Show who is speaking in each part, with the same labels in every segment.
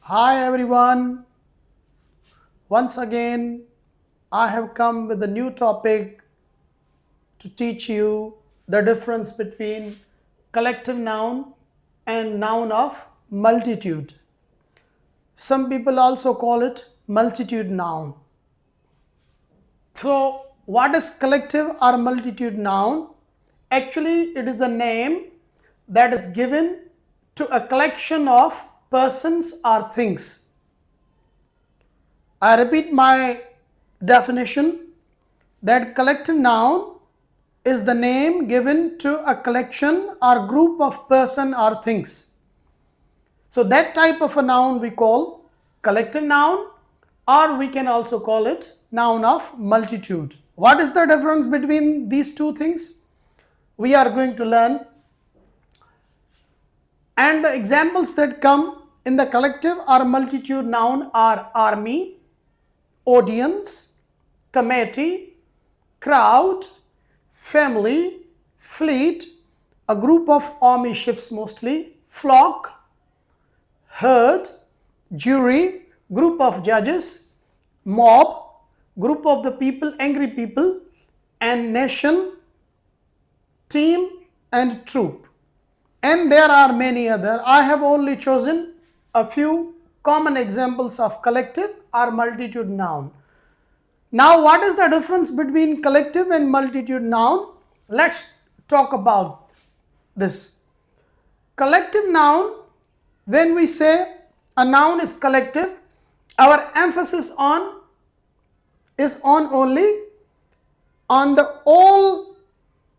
Speaker 1: Hi everyone. Once again, I have come with a new topic to teach you the difference between collective noun and noun of multitude. Some people also call it multitude noun. So, what is collective or multitude noun? Actually, it is a name that is given to a collection of persons or things. I repeat my definition that collective noun is the name given to a collection or group of person or things. So that type of a noun we call collective noun, or we can also call it noun of multitude. What is the difference between these two things? We are going to learn, and the examples that come in the collective or multitude noun are army, audience, committee, crowd, family, fleet, a group of army ships mostly, flock, herd, jury, group of judges, mob, group of the people, angry people, and nation, team, and troop. And there are many other. I have only chosen a few common examples of collective or multitude noun. Now, what is the difference between collective and multitude noun? Let's talk about this. Collective noun, when we say a noun is collective, our emphasis is on only on the all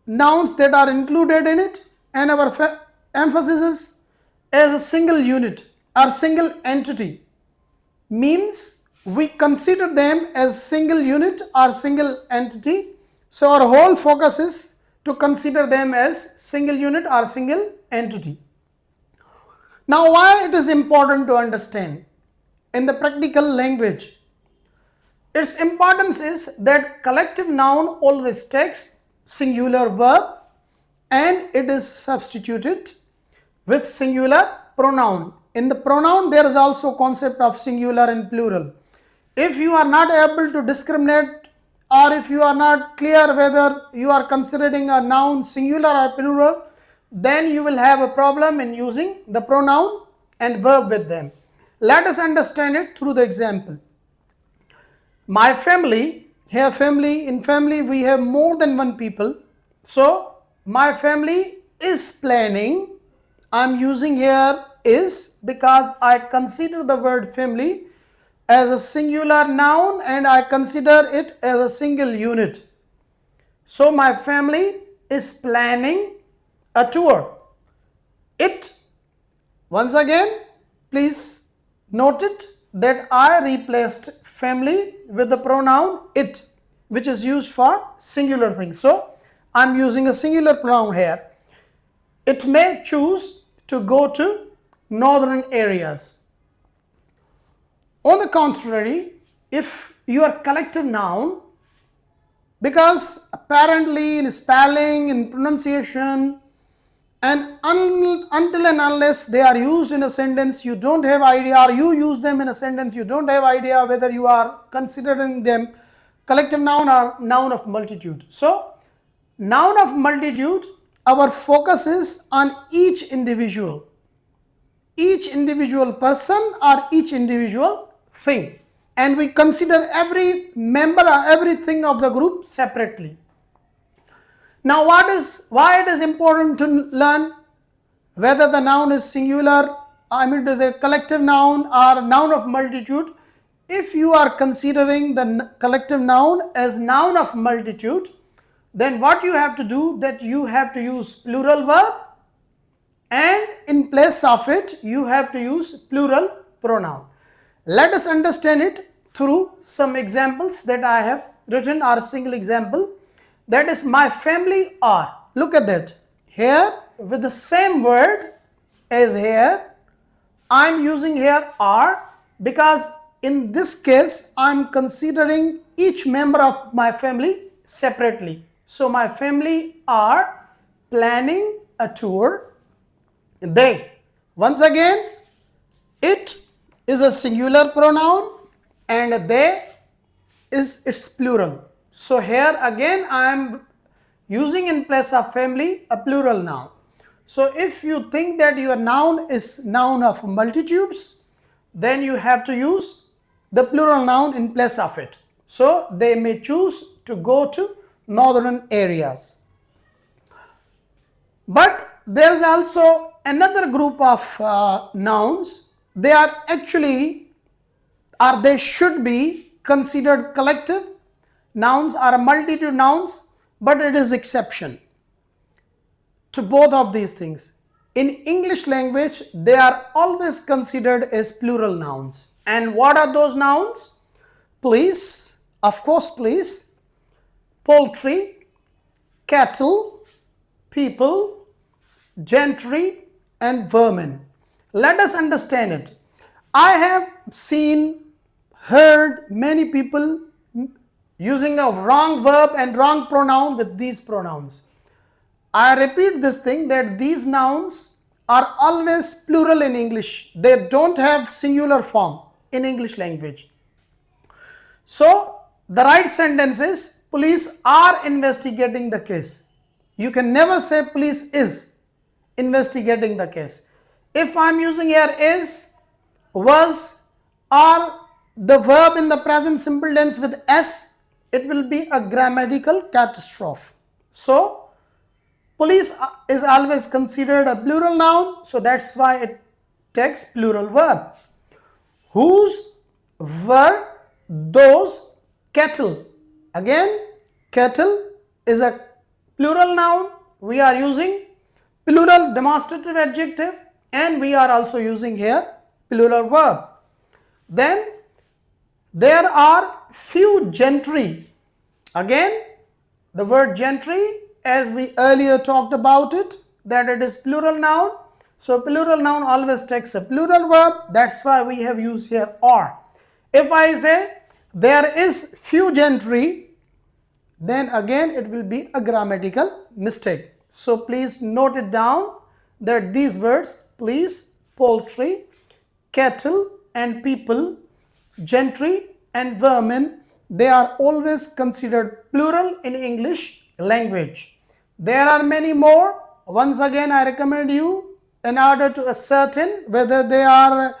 Speaker 1: nouns that are included in it, and our emphasis is as a single unit or single entity. Means we consider them as single unit or single entity. So our whole focus is to consider them as single unit or single entity. Now, why it is important to understand in the practical language? Its importance is that collective noun always takes singular verb and it is substituted with singular pronoun. In the pronoun, there is also concept of singular and plural. If you are not able to discriminate, or if you are not clear whether you are considering a noun singular or plural, then you will have a problem in using the pronoun and verb with them. Let us understand it through the example. My family, here family, in family we have more than one people. So my family is planning. I am using here is because I consider the word family as a singular noun and I consider it as a single unit. So my family is planning a tour. It, once again, please note it that I replaced family with the pronoun it, which is used for singular things. So I'm using a singular pronoun here. It may choose to go to northern areas. On the contrary, if your collective noun, because apparently in spelling, in pronunciation, and until and unless they are used in a sentence, you don't have idea, or you use them in a sentence, you don't have idea whether you are considering them collective noun or noun of multitude. So, noun of multitude, our focus is on each individual person or each individual thing, and we consider every member or everything of the group separately. Now, why it is important to learn whether the noun is singular, the collective noun or noun of multitude. If you are considering the collective noun as noun of multitude, then what you have to do, that you have to use plural verb, and in place of it you have to use plural pronoun. Let us understand it through some examples that I have written, or single example, that is my family are. Look at that. Here with the same word as here, I am using here are because in this case I am considering each member of my family separately. So my family are planning a tour. They, once again, it is a singular pronoun and they is its plural. So here again I am using in place of family a plural noun. So if you think that your noun is noun of multitudes, then you have to use the plural noun in place of it. So they may choose to go to northern areas. But there is also another group of nouns. They are actually, or they should be considered collective. Nouns are multitude nouns, but it is exception to both of these things. In English language, they are always considered as plural nouns. And what are those nouns? Police, of course, police, poultry, cattle, people, gentry, and vermin. Let us understand it. I have heard many people using a wrong verb and wrong pronoun with these pronouns. I repeat this thing that these nouns are always plural in English. They don't have singular form in English language. So the right sentence is police are investigating the case. You can never say police is investigating the case. If I'm using here is, was, or the verb in the present simple tense with s, it will be a grammatical catastrophe. So police is always considered a plural noun, so that's why it takes plural verb. Whose, were, those, cattle. Again, cattle is a plural noun. We are using plural demonstrative adjective and we are also using here plural verb. Then there are few gentry. Again, the word gentry, as we earlier talked about it, that it is plural noun. So plural noun always takes a plural verb. That's why we have used here or. If I say there is few gentry, then again it will be a grammatical mistake. So please note it down that these words, police, poultry, cattle and people, gentry and vermin, they are always considered plural in English language. There are many more. Once again, I recommend you, in order to ascertain whether they are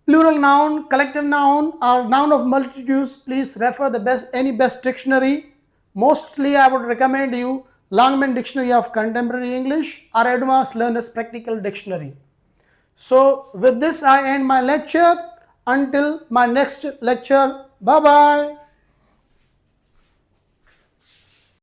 Speaker 1: plural noun, collective noun, or noun of multitudes, please refer any best dictionary. Mostly I would recommend you Longman Dictionary of Contemporary English or Advanced Learners Practical Dictionary. So with this I end my lecture. Until my next lecture, bye bye.